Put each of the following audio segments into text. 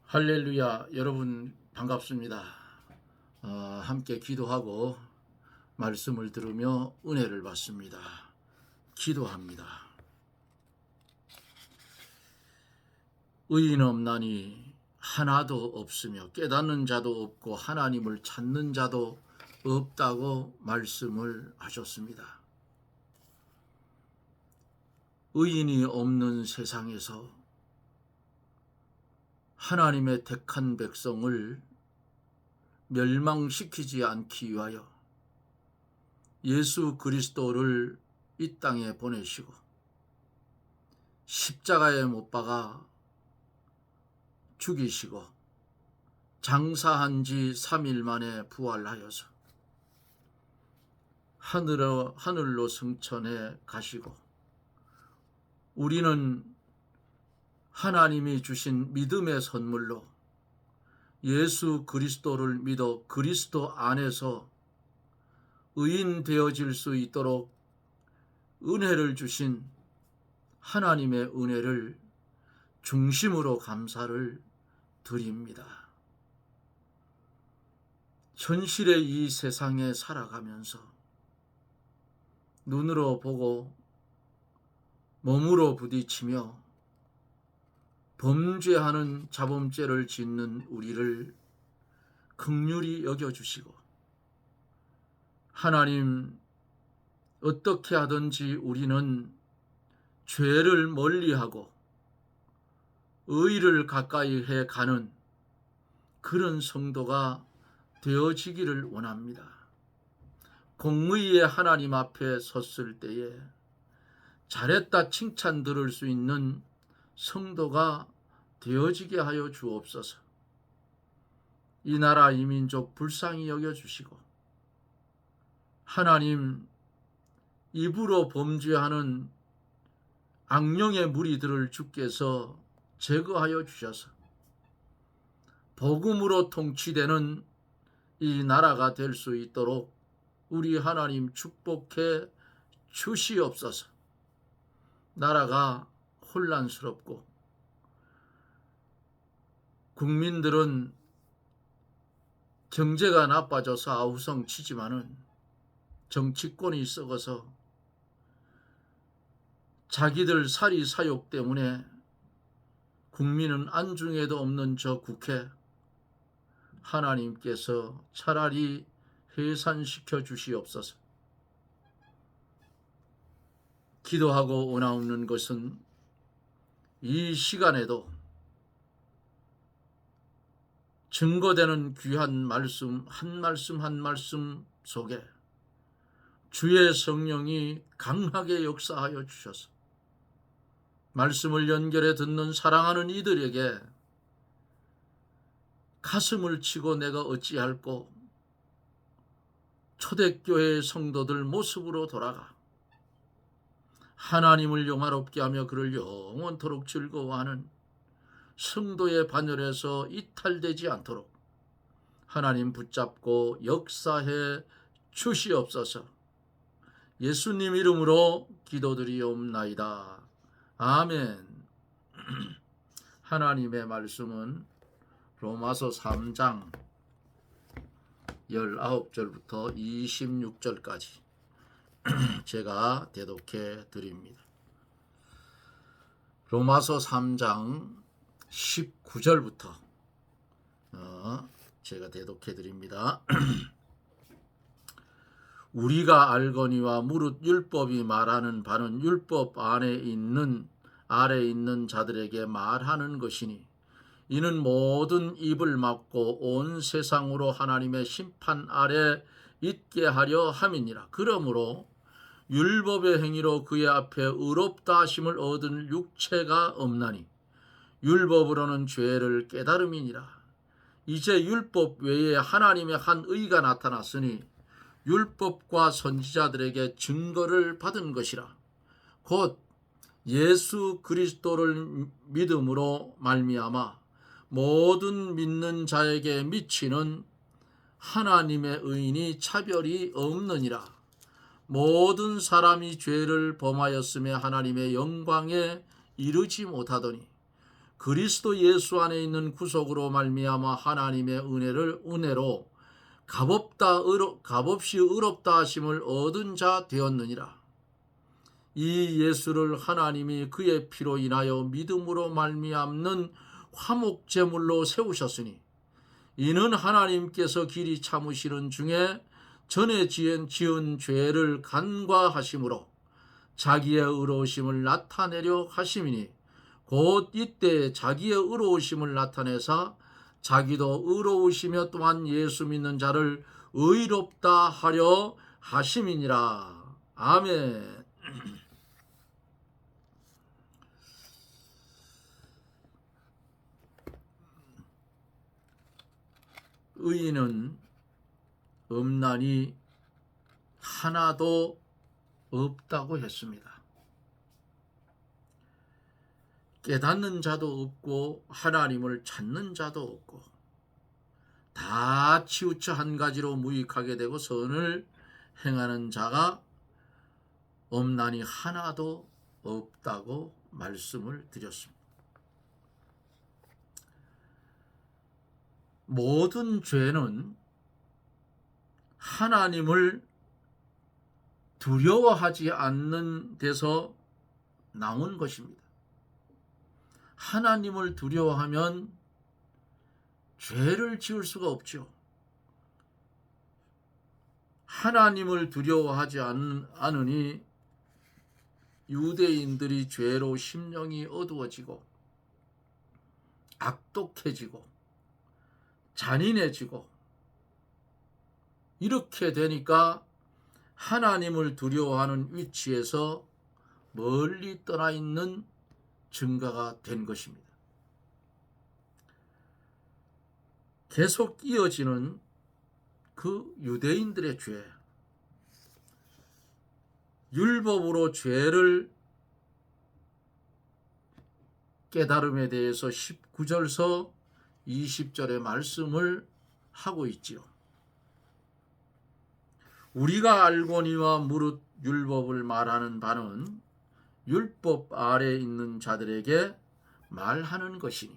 할렐루야. 여러분 반갑습니다. 함께 기도하고 말씀을 들으며 은혜를 받습니다. 기도합니다. 의인 없나니 하나도 없으며 깨닫는 자도 없고 하나님을 찾는 자도 없다고 말씀을 하셨습니다. 의인이 없는 세상에서 하나님의 택한 백성을 멸망시키지 않기 위하여 예수 그리스도를 이 땅에 보내시고 십자가에 못 박아 죽이시고 장사한 지 3일 만에 부활하여서 하늘로 승천해 가시고 우리는 하나님이 주신 믿음의 선물로 예수 그리스도를 믿어 그리스도 안에서 의인 되어질 수 있도록 은혜를 주신 하나님의 은혜를 중심으로 감사를 드립니다. 현실의 이 세상에 살아가면서 눈으로 보고 몸으로 부딪히며 범죄하는 자범죄를 짓는 우리를 긍휼히 여겨주시고 하나님 어떻게 하든지 우리는 죄를 멀리하고 의를 가까이 해가는 그런 성도가 되어지기를 원합니다. 공의의 하나님 앞에 섰을 때에 잘했다 칭찬 들을 수 있는 성도가 되어지게 하여 주옵소서. 이 나라 이 민족 불쌍히 여겨주시고 하나님 입으로 범죄하는 악령의 무리들을 주께서 제거하여 주셔서 복음으로 통치되는 이 나라가 될 수 있도록 우리 하나님 축복해 주시옵소서. 나라가 혼란스럽고 국민들은 경제가 나빠져서 아우성치지만은 정치권이 썩어서 자기들 사리 사욕 때문에 국민은 안중에도 없는 저 국회 하나님께서 차라리 해산시켜 주시옵소서. 기도하고 원하옵는 것은 이 시간에도 증거되는 귀한 말씀 한 말씀 속에 주의 성령이 강하게 역사하여 주셔서 말씀을 연결해 듣는 사랑하는 이들에게 가슴을 치고 내가 어찌할꼬 초대교회의 성도들 모습으로 돌아가 하나님을 영화롭게 하며 그를 영원토록 즐거워하는 성도의 반열에서 이탈되지 않도록 하나님 붙잡고 역사해 주시옵소서. 예수님 이름으로 기도드리옵나이다. 아멘. 하나님의 말씀은 로마서 3장 19절부터 26절까지 제가 대독해 드립니다. 로마서 3장 19절부터 제가 대독해 드립니다. 우리가 알거니와 무릇 율법이 말하는 바는 율법 아래 있는 자들에게 말하는 것이니 이는 모든 입을 막고 온 세상으로 하나님의 심판 아래 있게 하려 함이니라. 그러므로 율법의 행위로 그의 앞에 의롭다 하심을 얻은 육체가 없나니 율법으로는 죄를 깨달음이니라. 이제 율법 외에 하나님의 한 의가 나타났으니 율법과 선지자들에게 증거를 받은 것이라. 곧 예수 그리스도를 믿음으로 말미암아 모든 믿는 자에게 미치는 하나님의 의인이 차별이 없느니라. 모든 사람이 죄를 범하였으며 하나님의 영광에 이르지 못하더니 그리스도 예수 안에 있는 구속으로 말미암아 하나님의 은혜로 값없이 의롭다 하심을 얻은 자 되었느니라. 이 예수를 하나님이 그의 피로 인하여 믿음으로 말미암는 화목제물로 세우셨으니 이는 하나님께서 길이 참으시는 중에 전에 지은 죄를 간과하심으로 자기의 의로우심을 나타내려 하심이니 곧 이때 자기의 의로우심을 나타내사 자기도 의로우시며 또한 예수 믿는 자를 의롭다 하려 하심이니라. 아멘. 의인은 음란이 하나도 없다고 했습니다. 깨닫는 자도 없고 하나님을 찾는 자도 없고 다 치우쳐 한 가지로 무익하게 되고 선을 행하는 자가 음란이 하나도 없다고 말씀을 드렸습니다. 모든 죄는 하나님을 두려워하지 않는 데서 나온 것입니다. 하나님을 두려워하면 죄를 지을 수가 없죠. 하나님을 두려워하지 않으니 유대인들이 죄로 심령이 어두워지고 악독해지고 잔인해지고 이렇게 되니까 하나님을 두려워하는 위치에서 멀리 떠나 있는 증거가 된 것입니다. 계속 이어지는 그 유대인들의 죄, 율법으로 죄를 깨달음에 대해서 19절서 20절의 말씀을 하고 있지요. 우리가 알거니와 무릇 율법을 말하는 바는 율법 아래 있는 자들에게 말하는 것이니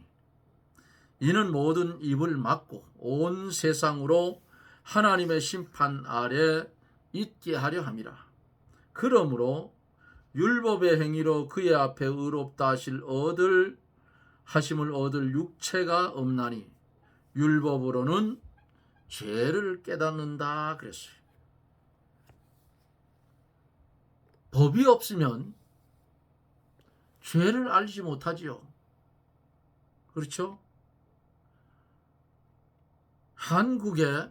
이는 모든 입을 막고 온 세상으로 하나님의 심판 아래 있게 하려 함이라. 그러므로 율법의 행위로 그의 앞에 의롭다 하심을 얻을 육체가 없나니 율법으로는 죄를 깨닫는다 그랬어요. 법이 없으면 죄를 알지 못하지요. 그렇죠? 한국의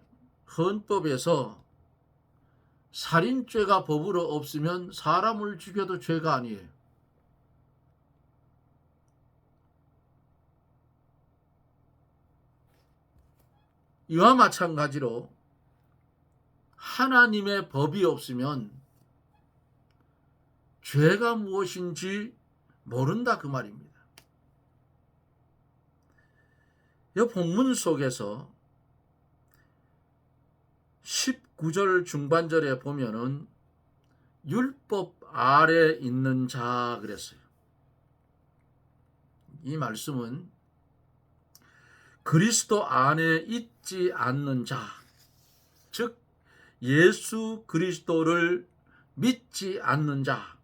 헌법에서 살인죄가 법으로 없으면 사람을 죽여도 죄가 아니에요. 이와 마찬가지로 하나님의 법이 없으면 죄가 무엇인지 모른다 그 말입니다. 이 본문 속에서 19절 중반절에 보면은 율법 아래 있는 자 그랬어요. 이 말씀은 그리스도 안에 있지 않는 자, 즉 예수 그리스도를 믿지 않는 자,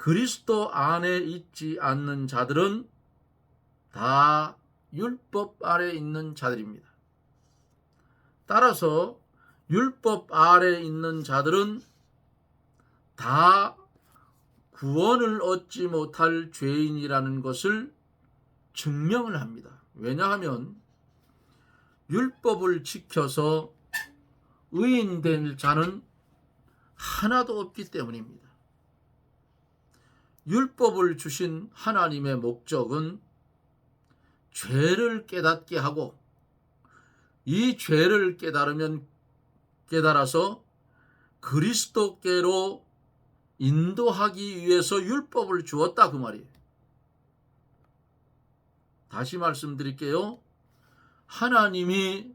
그리스도 안에 있지 않는 자들은 다 율법 아래 있는 자들입니다. 따라서 율법 아래 있는 자들은 다 구원을 얻지 못할 죄인이라는 것을 증명을 합니다. 왜냐하면 율법을 지켜서 의인된 자는 하나도 없기 때문입니다. 율법을 주신 하나님의 목적은 죄를 깨닫게 하고 이 죄를 깨달아서 그리스도께로 인도하기 위해서 율법을 주었다 그 말이에요. 다시 말씀드릴게요. 하나님이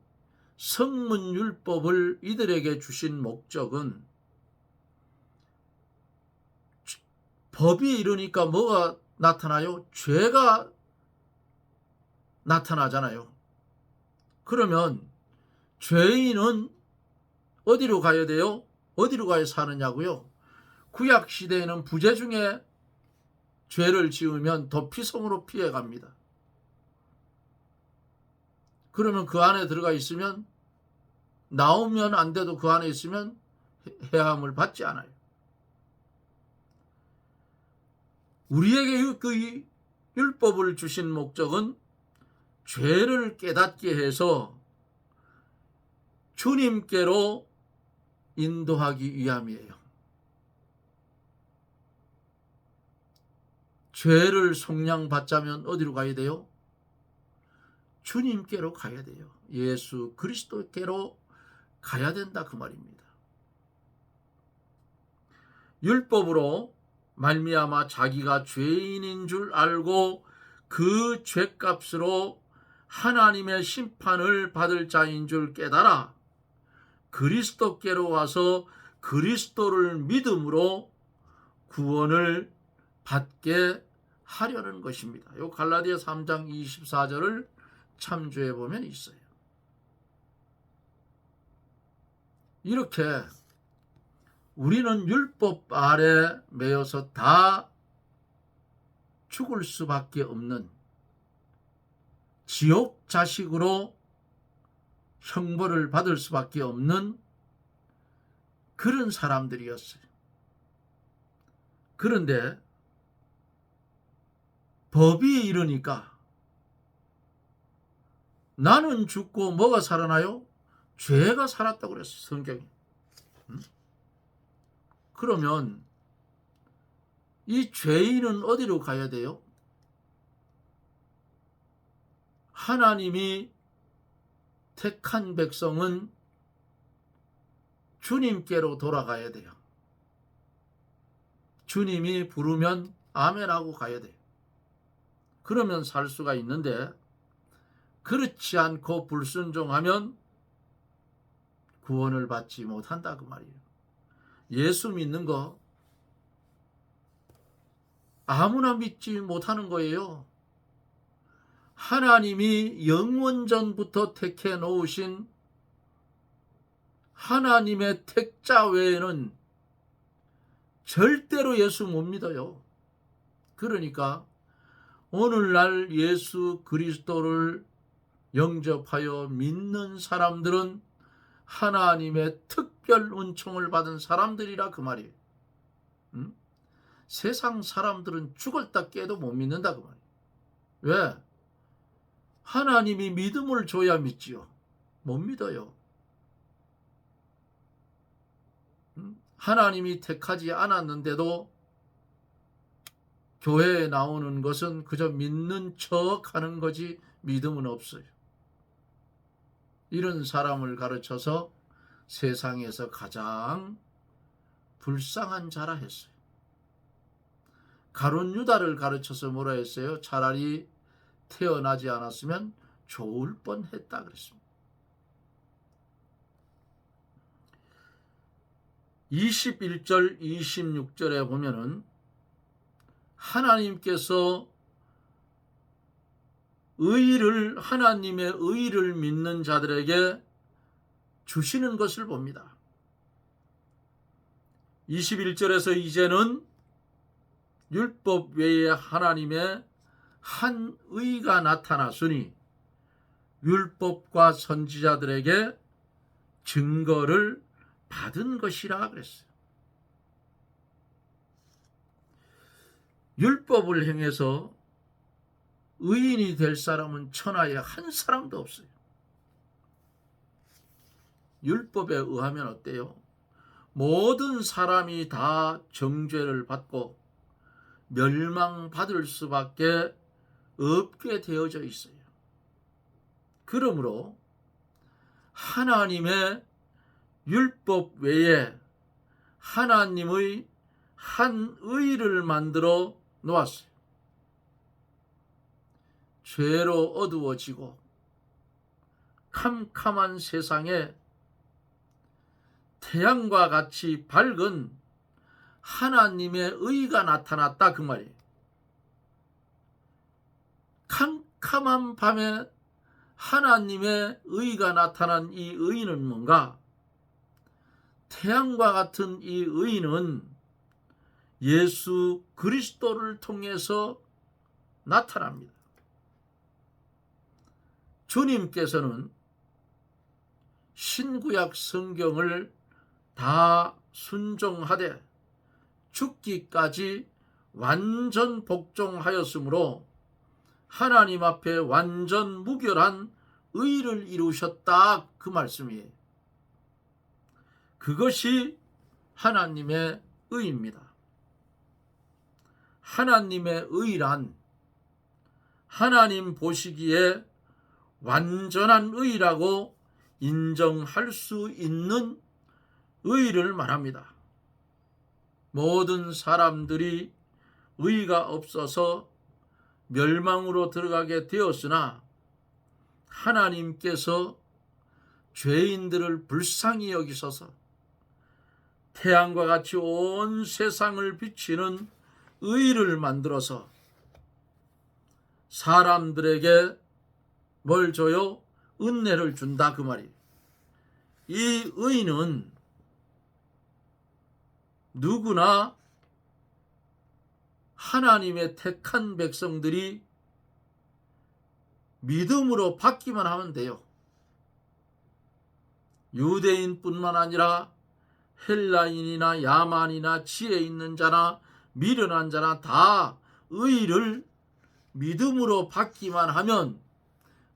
성문율법을 이들에게 주신 목적은 법이 이르니까 뭐가 나타나요? 죄가 나타나잖아요. 그러면 죄인은 어디로 가야 돼요? 어디로 가야 사느냐고요? 구약 시대에는 부재 중에 죄를 지으면 도피성으로 피해갑니다. 그러면 그 안에 들어가 있으면, 나오면 안 돼도 그 안에 있으면 해함을 받지 않아요. 우리에게 그 율법을 주신 목적은 죄를 깨닫게 해서 주님께로 인도하기 위함이에요. 죄를 속량받자면 어디로 가야 돼요? 주님께로 가야 돼요. 예수 그리스도께로 가야 된다 그 말입니다. 율법으로 말미암아 자기가 죄인인 줄 알고 그 죄값으로 하나님의 심판을 받을 자인 줄 깨달아 그리스도께로 와서 그리스도를 믿음으로 구원을 받게 하려는 것입니다. 요 갈라디아 3장 24절을 참조해 보면 있어요. 이렇게 우리는 율법 아래 매여서 다 죽을 수밖에 없는 지옥 자식으로 형벌을 받을 수밖에 없는 그런 사람들이었어요. 그런데 법이 이르니까 나는 죽고 뭐가 살아나요? 죄가 살았다고 그랬어요, 성경이. 그러면 이 죄인은 어디로 가야 돼요? 하나님이 택한 백성은 주님께로 돌아가야 돼요. 주님이 부르면 아멘하고 가야 돼요. 그러면 살 수가 있는데, 그렇지 않고 불순종하면 구원을 받지 못한다 그 말이에요. 예수 믿는 거 아무나 믿지 못하는 거예요. 하나님이 영원전부터 택해 놓으신 하나님의 택자 외에는 절대로 예수 못 믿어요. 그러니까 오늘날 예수 그리스도를 영접하여 믿는 사람들은 하나님의 특별 은총을 받은 사람들이라 그 말이에요. 세상 사람들은 죽었다 깨도 못 믿는다 그 말이에요. 왜? 하나님이 믿음을 줘야 믿지요. 못 믿어요. 하나님이 택하지 않았는데도 교회에 나오는 것은 그저 믿는 척 하는 거지 믿음은 없어요. 이런 사람을 가르쳐서 세상에서 가장 불쌍한 자라 했어요. 가룟 유다를 가르쳐서 뭐라 했어요? 차라리 태어나지 않았으면 좋을 뻔했다 그랬습니다. 21절 26절에 보면은 하나님께서 하나님의 의를 믿는 자들에게 주시는 것을 봅니다. 21절에서 이제는 율법 외에 하나님의 한 의가 나타났으니 율법과 선지자들에게 증거를 받은 것이라 그랬어요. 율법을 행해서 의인이 될 사람은 천하에 한 사람도 없어요. 율법에 의하면 어때요? 모든 사람이 다 정죄를 받고 멸망받을 수밖에 없게 되어져 있어요. 그러므로 하나님의 율법 외에 하나님의 한 의를 만들어 놓았어요. 죄로 어두워지고 캄캄한 세상에 태양과 같이 밝은 하나님의 의가 나타났다 그 말이에요. 캄캄한 밤에 하나님의 의가 나타난 이 의는 뭔가? 태양과 같은 이 의는 예수 그리스도를 통해서 나타납니다. 주님께서는 신구약 성경을 다 순종하되 죽기까지 완전 복종하였으므로 하나님 앞에 완전 무결한 의를 이루셨다, 그 말씀이에요. 그것이 하나님의 의입니다. 하나님의 의란 하나님 보시기에 완전한 의라고 인정할 수 있는 의를 말합니다. 모든 사람들이 의가 없어서 멸망으로 들어가게 되었으나 하나님께서 죄인들을 불쌍히 여기셔서 태양과 같이 온 세상을 비치는 의를 만들어서 사람들에게 뭘 줘요? 은혜를 준다, 그 말이에요. 이 의는 누구나 하나님의 택한 백성들이 믿음으로 받기만 하면 돼요. 유대인뿐만 아니라 헬라인이나 야만이나 지혜 있는 자나 미련한 자나 다 의를 믿음으로 받기만 하면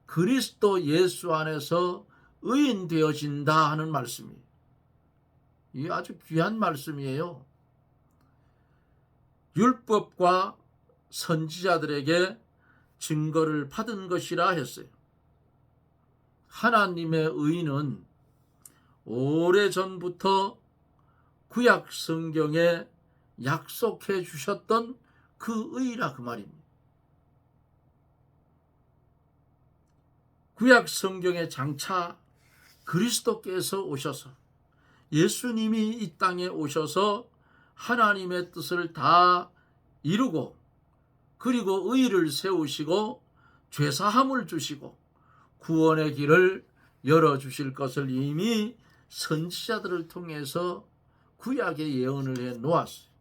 그리스도 예수 안에서 의인 되어진다 하는 말씀이에요. 이게 아주 귀한 말씀이에요. 율법과 선지자들에게 증거를 받은 것이라 했어요. 하나님의 의는 오래전부터 구약 성경에 약속해 주셨던 그 의라, 그 말입니다. 구약 성경에 장차 그리스도께서 오셔서 예수님이 이 땅에 오셔서 하나님의 뜻을 다 이루고 그리고 의를 세우시고 죄사함을 주시고 구원의 길을 열어주실 것을 이미 선지자들을 통해서 구약에 예언을 해 놓았어요.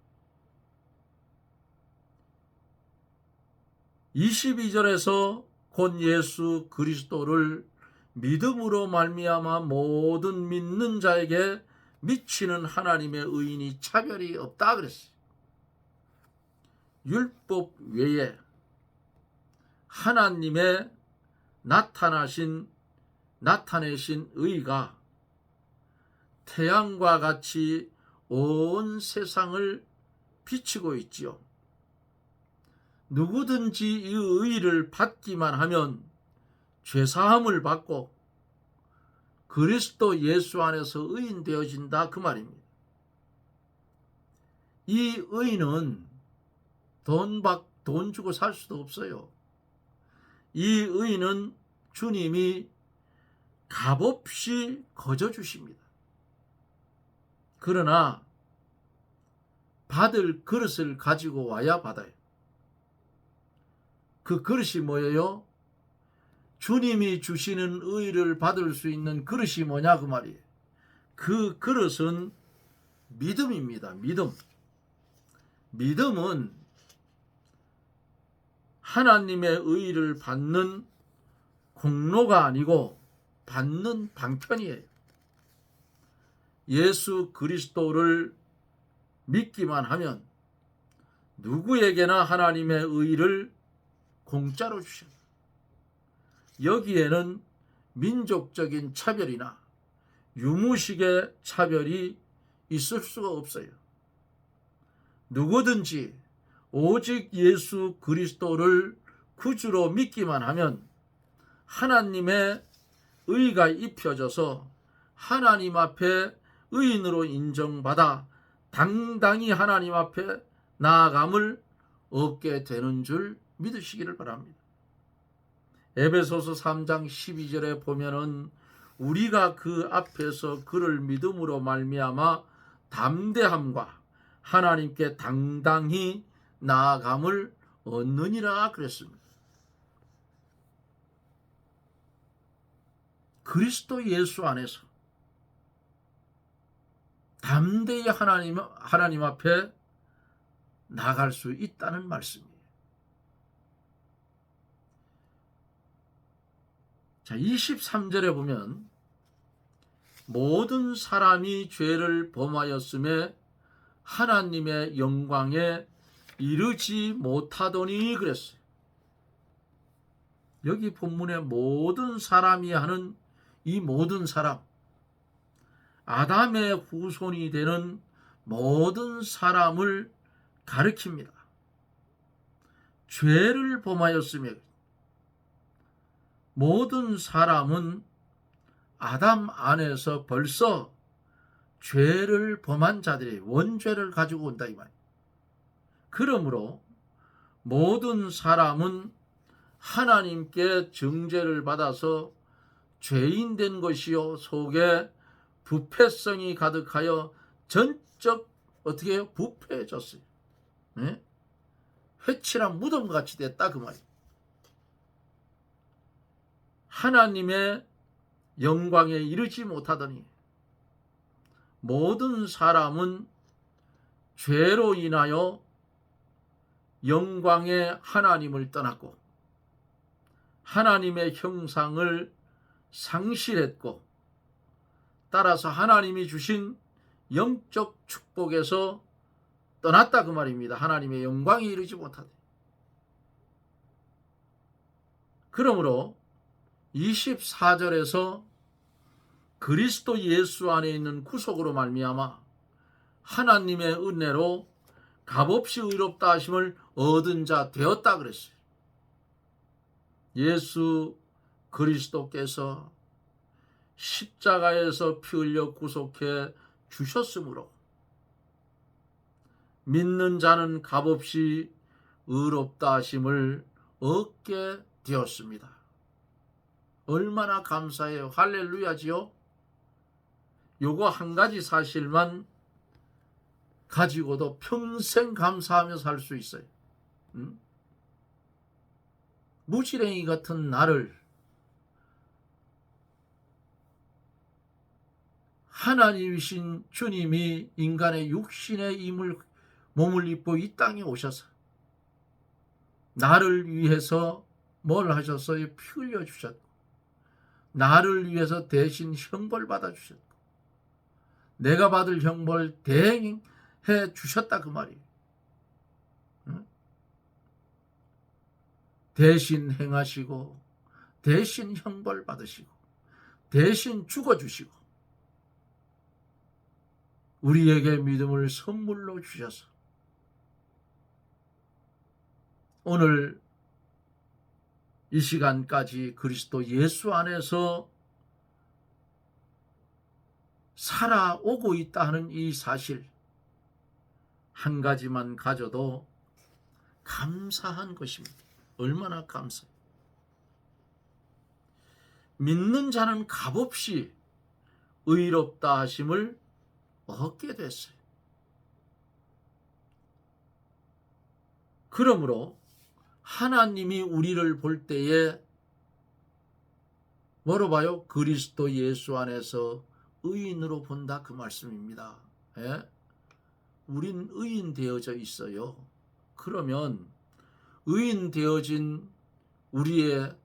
22절에서 곧 예수 그리스도를 믿음으로 말미암아 모든 믿는 자에게 미치는 하나님의 의인이 차별이 없다 그랬어요. 율법 외에 하나님의 나타내신 의가 태양과 같이 온 세상을 비추고 있지요. 누구든지 이 의를 받기만 하면 죄사함을 받고 그리스도 예수 안에서 의인 되어진다, 그 말입니다. 이 의는 돈 주고 살 수도 없어요. 이 의는 주님이 값없이 거저 주십니다. 그러나 받을 그릇을 가지고 와야 받아요. 그 그릇이 뭐예요? 주님이 주시는 의를 받을 수 있는 그릇이 뭐냐, 그 말이에요. 그 그릇은 믿음입니다. 믿음은 하나님의 의를 받는 공로가 아니고 받는 방편이에요. 예수 그리스도를 믿기만 하면 누구에게나 하나님의 의를 공짜로 주십니다. 여기에는 민족적인 차별이나 유무식의 차별이 있을 수가 없어요. 누구든지 오직 예수 그리스도를 구주로 믿기만 하면 하나님의 의가 입혀져서 하나님 앞에 의인으로 인정받아 당당히 하나님 앞에 나아감을 얻게 되는 줄 믿으시기를 바랍니다. 에베소서 3장 12절에 보면은 우리가 그 앞에서 그를 믿음으로 말미암아 담대함과 하나님께 당당히 나아감을 얻느니라 그랬습니다. 그리스도 예수 안에서 담대히 하나님 앞에 나갈 수 있다는 말씀이에요. 자, 23절에 보면 모든 사람이 죄를 범하였음에 하나님의 영광에 이르지 못하더니 그랬어요. 여기 본문에 모든 사람이 하는 이 모든 사람, 아담의 후손이 되는 모든 사람을 가리킵니다. 죄를 범하였으며 모든 사람은 아담 안에서 벌써 죄를 범한 자들이 원죄를 가지고 온다 이 말이에요. 그러므로 모든 사람은 하나님께 정죄를 받아서 죄인 된 것이요 속에 부패성이 가득하여 전적 어떻게 해요? 부패해졌어요. 네? 회칠한 무덤같이 됐다 그 말이에요. 하나님의 영광에 이르지 못하더니 모든 사람은 죄로 인하여 영광의 하나님을 떠났고 하나님의 형상을 상실했고 따라서 하나님이 주신 영적 축복에서 떠났다 그 말입니다. 하나님의 영광에 이르지 못하되. 그러므로 24절에서 그리스도 예수 안에 있는 구속으로 말미암아 하나님의 은혜로 값없이 의롭다 하심을 얻은 자 되었다 그랬어요. 예수 그리스도께서 십자가에서 피 흘려 구속해 주셨으므로 믿는 자는 값없이 의롭다 하심을 얻게 되었습니다. 얼마나 감사해요. 할렐루야지요. 요거 한 가지 사실만 가지고도 평생 감사하며 살 수 있어요. 무지랭이 같은 나를 하나님이신 주님이 인간의 육신의 몸을 입고 이 땅에 오셔서 나를 위해서 뭘 하셨어요? 피 흘려 주셨고 나를 위해서 대신 형벌 받아 주셨고 내가 받을 형벌 대행해 주셨다 그 말이에요. 대신 행하시고 대신 형벌 받으시고 대신 죽어주시고 우리에게 믿음을 선물로 주셔서 오늘 이 시간까지 그리스도 예수 안에서 살아오고 있다 하는 이 사실 한 가지만 가져도 감사한 것입니다. 얼마나 감사해요. 믿는 자는 값없이 의롭다 하심을 얻게 됐어요. 그러므로 하나님이 우리를 볼 때에 뭐로 봐요? 그리스도 예수 안에서 의인으로 본다 그 말씀입니다. 예? 우린 의인 되어져 있어요. 그러면 의인 되어진 우리의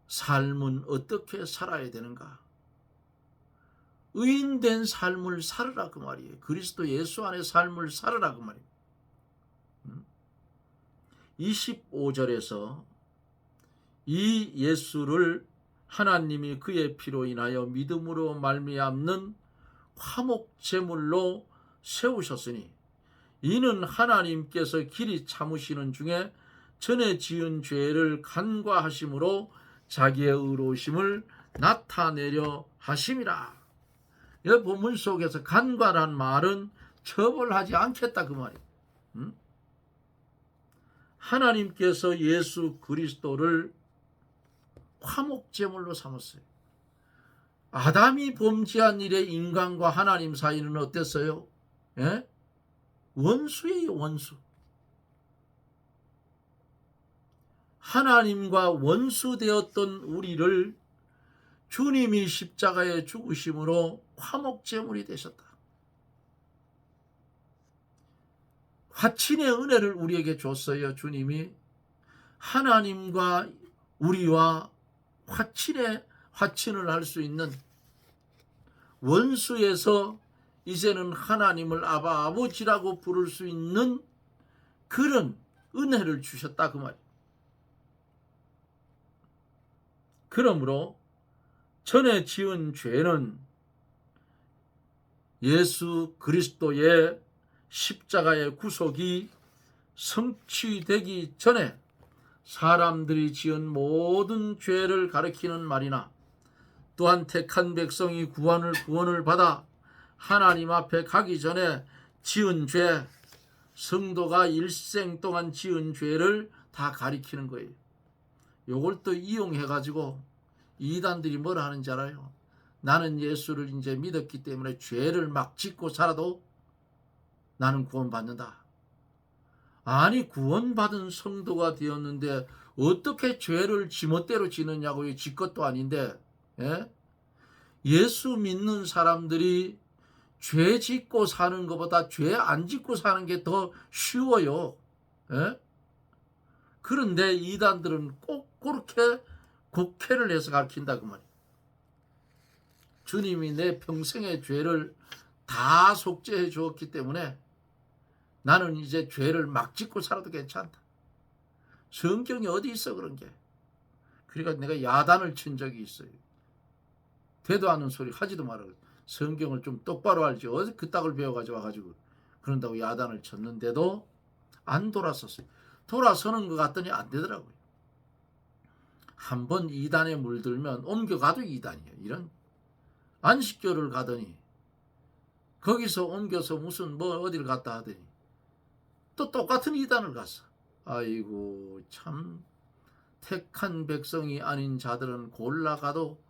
삶은 어떻게 살아야 되는가? 의인된 삶을 살으라 그 말이에요. 그리스도 예수 안의 삶을 살으라 그 말이에요. 25절에서 이 예수를 하나님이 그의 피로 인하여 믿음으로 말미암는 화목제물로 세우셨으니 이는 하나님께서 길이 참으시는 중에 전에 지은 죄를 간과하심으로 자기의 의로우심을 나타내려 하심이라. 이 본문 속에서 간과란 말은 처벌하지 않겠다 그 말이에요. 하나님께서 예수 그리스도를 화목제물로 삼았어요. 아담이 범죄한 일에 인간과 하나님 사이는 어땠어요? 예? 원수예요, 원수. 하나님과 원수 되었던 우리를 주님이 십자가에 죽으심으로 화목제물이 되셨다. 화친의 은혜를 우리에게 줬어요. 주님이 하나님과 우리와 화친을 할 수 있는, 원수에서 이제는 하나님을 아버지라고 부를 수 있는 그런 은혜를 주셨다 그 말이에요. 그러므로 전에 지은 죄는 예수 그리스도의 십자가의 구속이 성취되기 전에 사람들이 지은 모든 죄를 가리키는 말이나, 또한 택한 백성이 구원을 받아 하나님 앞에 가기 전에 지은 죄, 성도가 일생 동안 지은 죄를 다 가리키는 거예요. 요걸 또 이용해 가지고 이단들이 뭐라 하는지 알아요? 나는 예수를 이제 믿었기 때문에 죄를 막 짓고 살아도 나는 구원받는다. 아니, 구원받은 성도가 되었는데 어떻게 죄를 지멋대로 지느냐고요. 지 것도 아닌데. 예? 예수 믿는 사람들이 죄 짓고 사는 것보다 죄 안 짓고 사는 게 더 쉬워요. 예? 그런데 이단들은 꼭 그렇게 곡해를 해서 가르친다 그 말이에요. 주님이 내 평생의 죄를 다 속죄해 주었기 때문에 나는 이제 죄를 막 짓고 살아도 괜찮다. 성경이 어디 있어 그런 게. 그러니까 내가 야단을 친 적이 있어요. 되도 않는 소리 하지도 말아. 성경을 좀 똑바로 알지. 어디 그따구를 배워가지고 와가지고 그런다고 야단을 쳤는데도 안 돌아섰어요. 돌아서는 것 같더니 안 되더라고요. 한번 이단에 물들면 옮겨가도 이단이에요. 이런 안식교를 가더니 거기서 옮겨서 무슨 뭐 어디를 갔다 하더니 또 똑같은 이단을 갔어. 아이고, 참 택한 백성이 아닌 자들은 골라가도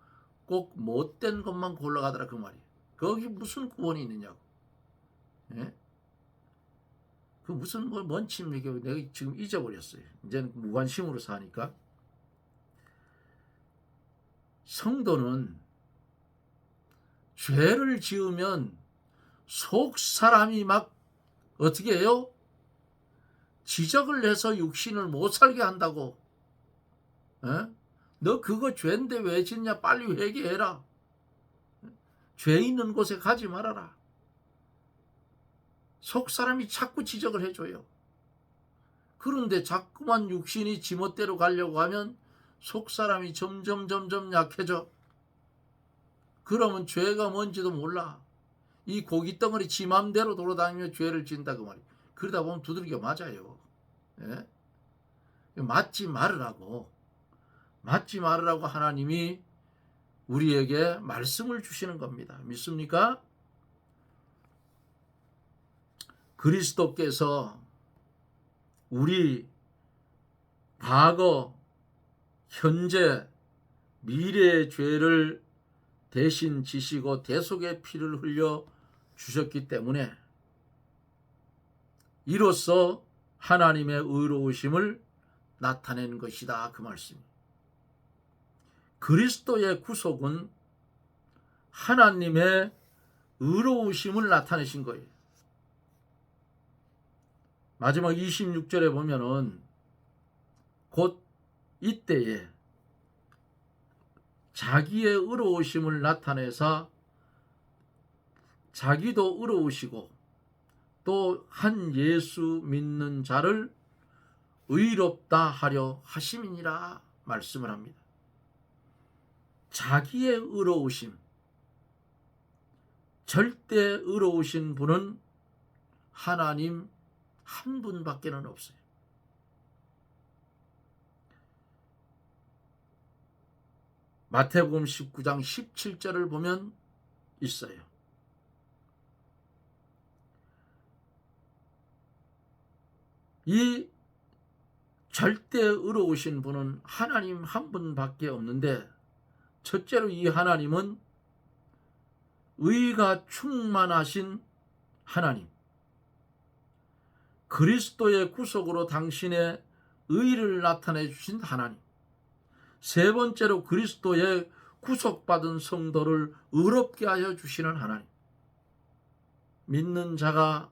꼭 못된 것만 골라가더라 그 말이에요. 거기 무슨 구원이 있느냐고. 예? 그 무슨 뭔 침례교, 내가 지금 잊어버렸어요. 이제는 무관심으로 사니까. 성도는 죄를 지으면 속 사람이 막 어떻게 해요? 지적을 해서 육신을 못 살게 한다고. 에? 너 그거 죄인데 왜 짓냐? 빨리 회개해라. 죄 있는 곳에 가지 말아라. 속 사람이 자꾸 지적을 해줘요. 그런데 자꾸만 육신이 지멋대로 가려고 하면 속 사람이 점점 약해져. 그러면 죄가 뭔지도 몰라. 이 고깃덩어리 지 맘대로 돌아다니며 죄를 짓는다 그 말이에요. 그러다 보면 두들겨 맞아요. 예? 맞지 말으라고 하나님이 우리에게 말씀을 주시는 겁니다. 믿습니까? 그리스도께서 우리 과거, 현재, 미래의 죄를 대신 지시고 대속의 피를 흘려 주셨기 때문에 이로써 하나님의 의로우심을 나타내는 것이다 그 말씀입니다. 그리스도의 구속은 하나님의 의로우심을 나타내신 거예요. 마지막 26절에 보면은 곧 이때에 자기의 의로우심을 나타내사 자기도 의로우시고 또 한 예수 믿는 자를 의롭다 하려 하심이니라 말씀을 합니다. 자기의 의로우심, 절대 의로우신 분은 하나님 한 분밖에는 없어요. 마태복음 19장 17절을 보면 있어요. 이 절대 의로우신 분은 하나님 한 분밖에 없는데, 첫째로 이 하나님은 의가 충만하신 하나님, 그리스도의 구속으로 당신의 의를 나타내 주신 하나님, 세 번째로 그리스도의 구속받은 성도를 의롭게 하여 주시는 하나님. 믿는 자가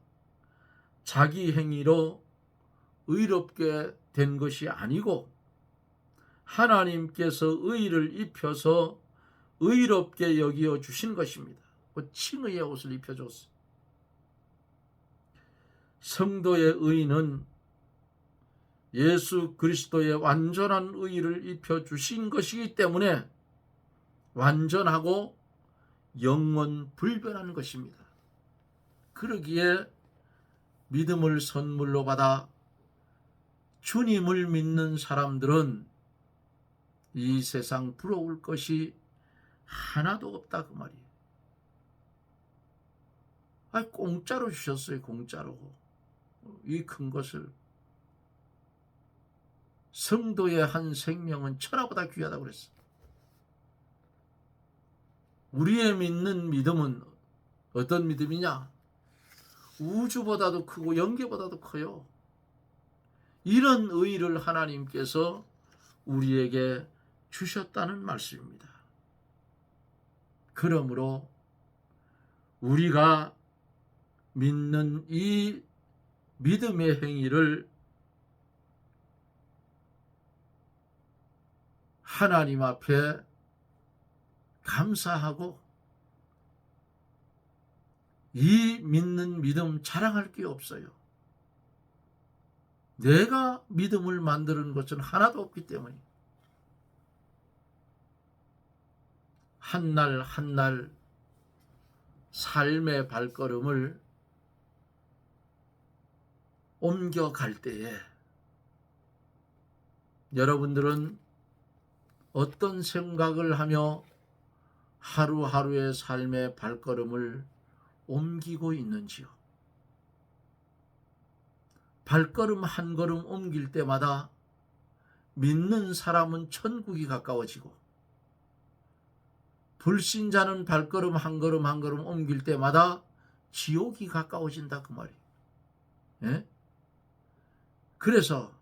자기 행위로 의롭게 된 것이 아니고 하나님께서 의를 입혀서 의롭게 여기어 주신 것입니다. 칭의의 옷을 입혀줬어요. 성도의 의는 예수 그리스도의 완전한 의를 입혀주신 것이기 때문에 완전하고 영원 불변한 것입니다. 그러기에 믿음을 선물로 받아 주님을 믿는 사람들은 이 세상 부러울 것이 하나도 없다 그 말이에요. 공짜로 주셨어요. 공짜로. 이 큰 것을. 성도의 한 생명은 천하보다 귀하다고 그랬어. 우리의 믿는 믿음은 어떤 믿음이냐? 우주보다도 크고 영계보다도 커요. 이런 의를 하나님께서 우리에게 주셨다는 말씀입니다. 그러므로 우리가 믿는 이 믿음의 행위를 하나님 앞에 감사하고 이 믿는 믿음 자랑할 게 없어요. 내가 믿음을 만드는 것은 하나도 없기 때문에 한 날 한 날 삶의 발걸음을 옮겨갈 때에 여러분들은 어떤 생각을 하며 하루하루의 삶의 발걸음을 옮기고 있는지요? 발걸음 한 걸음 옮길 때마다 믿는 사람은 천국이 가까워지고 불신자는 발걸음 한 걸음 한 걸음 옮길 때마다 지옥이 가까워진다 그 말이에요. 예? 그래서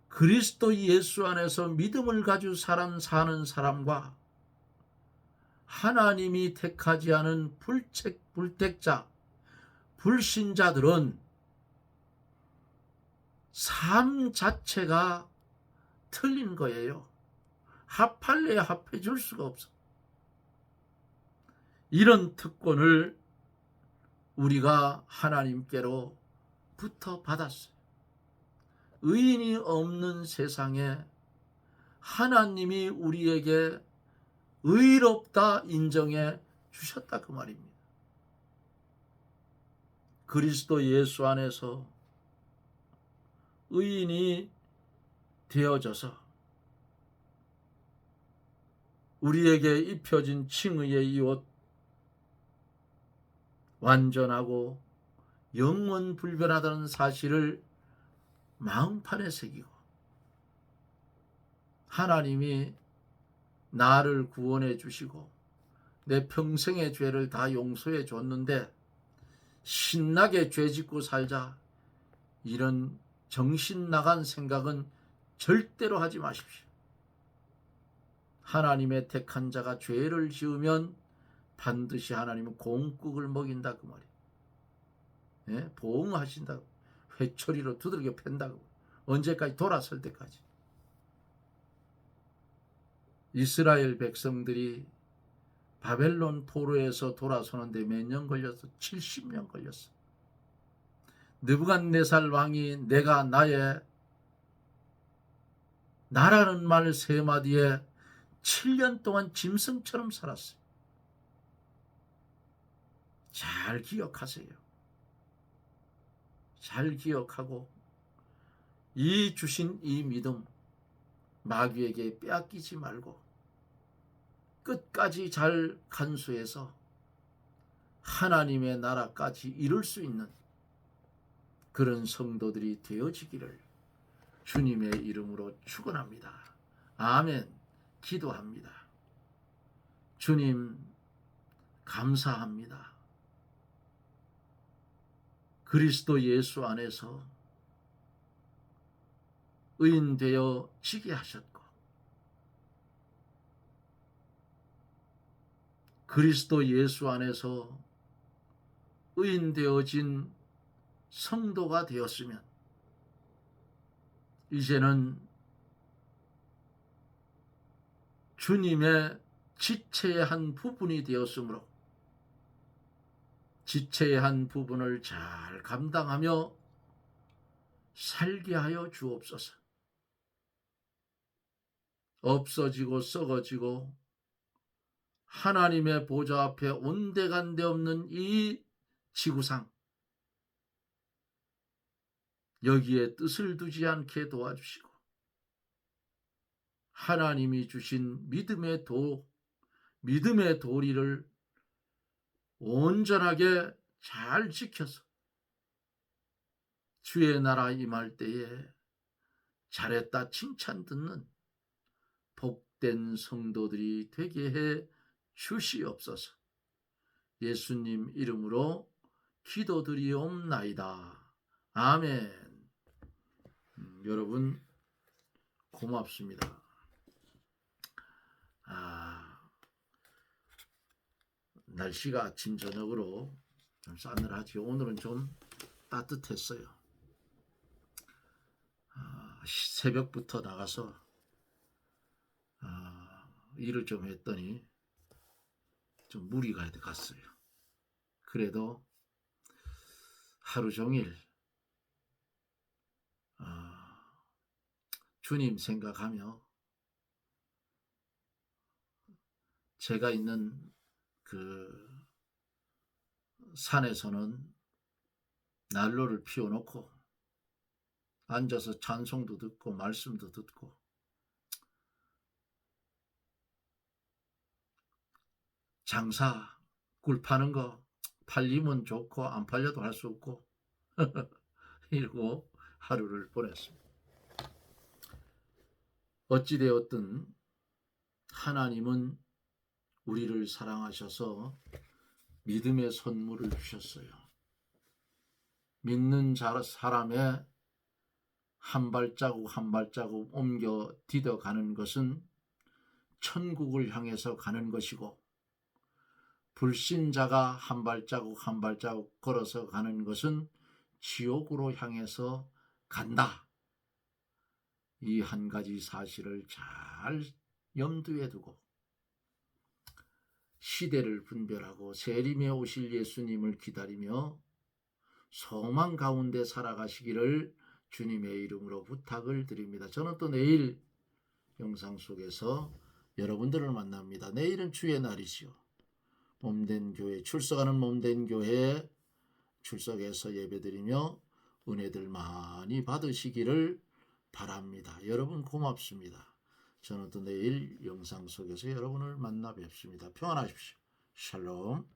그리스도 예수 안에서 믿음을 가지고 사는 사람과 하나님이 택하지 않은 불택자, 불신자들은 삶 자체가 틀린 거예요. 합할래야 합해 줄 수가 없어. 이런 특권을 우리가 하나님께로부터 받았어요. 의인이 없는 세상에 하나님이 우리에게 의롭다 인정해 주셨다 그 말입니다. 그리스도 예수 안에서 의인이 되어져서 우리에게 입혀진 칭의의 이 옷, 완전하고 영원 불변하다는 사실을 마음판에 새기고 하나님이 나를 구원해 주시고 내 평생의 죄를 다 용서해 줬는데 신나게 죄 짓고 살자, 이런 정신 나간 생각은 절대로 하지 마십시오. 하나님의 택한 자가 죄를 지으면 반드시 하나님은 공국을 먹인다 그 말이에요. 예? 보응하신다고. 회초리로 두들겨 팬다고. 언제까지? 돌아설 때까지. 이스라엘 백성들이 바벨론 포로에서 돌아서는데 몇 년 걸렸어? 70년 걸렸어. 느부갓네살 왕이 내가 나의 나라는 말 세 마디에 7년 동안 짐승처럼 살았어요. 잘 기억하세요. 잘 기억하고 이 주신 이 믿음 마귀에게 빼앗기지 말고 끝까지 잘 간수해서 하나님의 나라까지 이룰 수 있는 그런 성도들이 되어지기를 주님의 이름으로 축원합니다. 아멘. 기도합니다. 주님 감사합니다. 그리스도 예수 안에서 의인 되어 지게 하셨고 그리스도 예수 안에서 의인되어진 성도가 되었으면 이제는 주님의 지체의 한 부분이 되었으므로 지체의 한 부분을 잘 감당하며 살게 하여 주옵소서. 없어지고 썩어지고 하나님의 보좌 앞에 온데간데 없는 이 지구상, 여기에 뜻을 두지 않게 도와주시고 하나님이 주신 믿음의 도리를 온전하게 잘 지켜서 주의 나라 임할 때에 잘했다 칭찬 듣는 복된 성도들이 되게 해 주시옵소서. 예수님 이름으로 기도드리옵나이다. 아멘. 여러분 고맙습니다. 날씨가 아침 저녁으로 좀 싸늘하지요. 오늘은 좀 따뜻했어요. 새벽부터 나가서 일을 좀 했더니 좀 무리가 갔어요. 그래도 하루 종일 주님 생각하며 제가 있는 그 산에서는 난로를 피워놓고 앉아서 찬송도 듣고 말씀도 듣고 장사 굴 파는 거 팔리면 좋고 안 팔려도 할 수 없고 이러고 하루를 보냈습니다. 어찌되었든 하나님은 우리를 사랑하셔서 믿음의 선물을 주셨어요. 믿는 사람의 한 발자국 한 발자국 옮겨 디뎌가는 것은 천국을 향해서 가는 것이고, 불신자가 한 발자국 한 발자국 걸어서 가는 것은 지옥으로 향해서 간다. 이 한 가지 사실을 잘 염두에 두고 시대를 분별하고 세림에 오실 예수님을 기다리며 소망 가운데 살아가시기를 주님의 이름으로 부탁을 드립니다. 저는 또 내일 영상 속에서 여러분들을 만납니다. 내일은 주의 날이시오. 몸된 교회, 출석하는 몸된 교회에 출석해서 예배드리며 은혜들 많이 받으시기를 바랍니다. 여러분 고맙습니다. 저는 또 내일 영상 속에서 여러분을 만나 뵙습니다. 평안하십시오. 샬롬.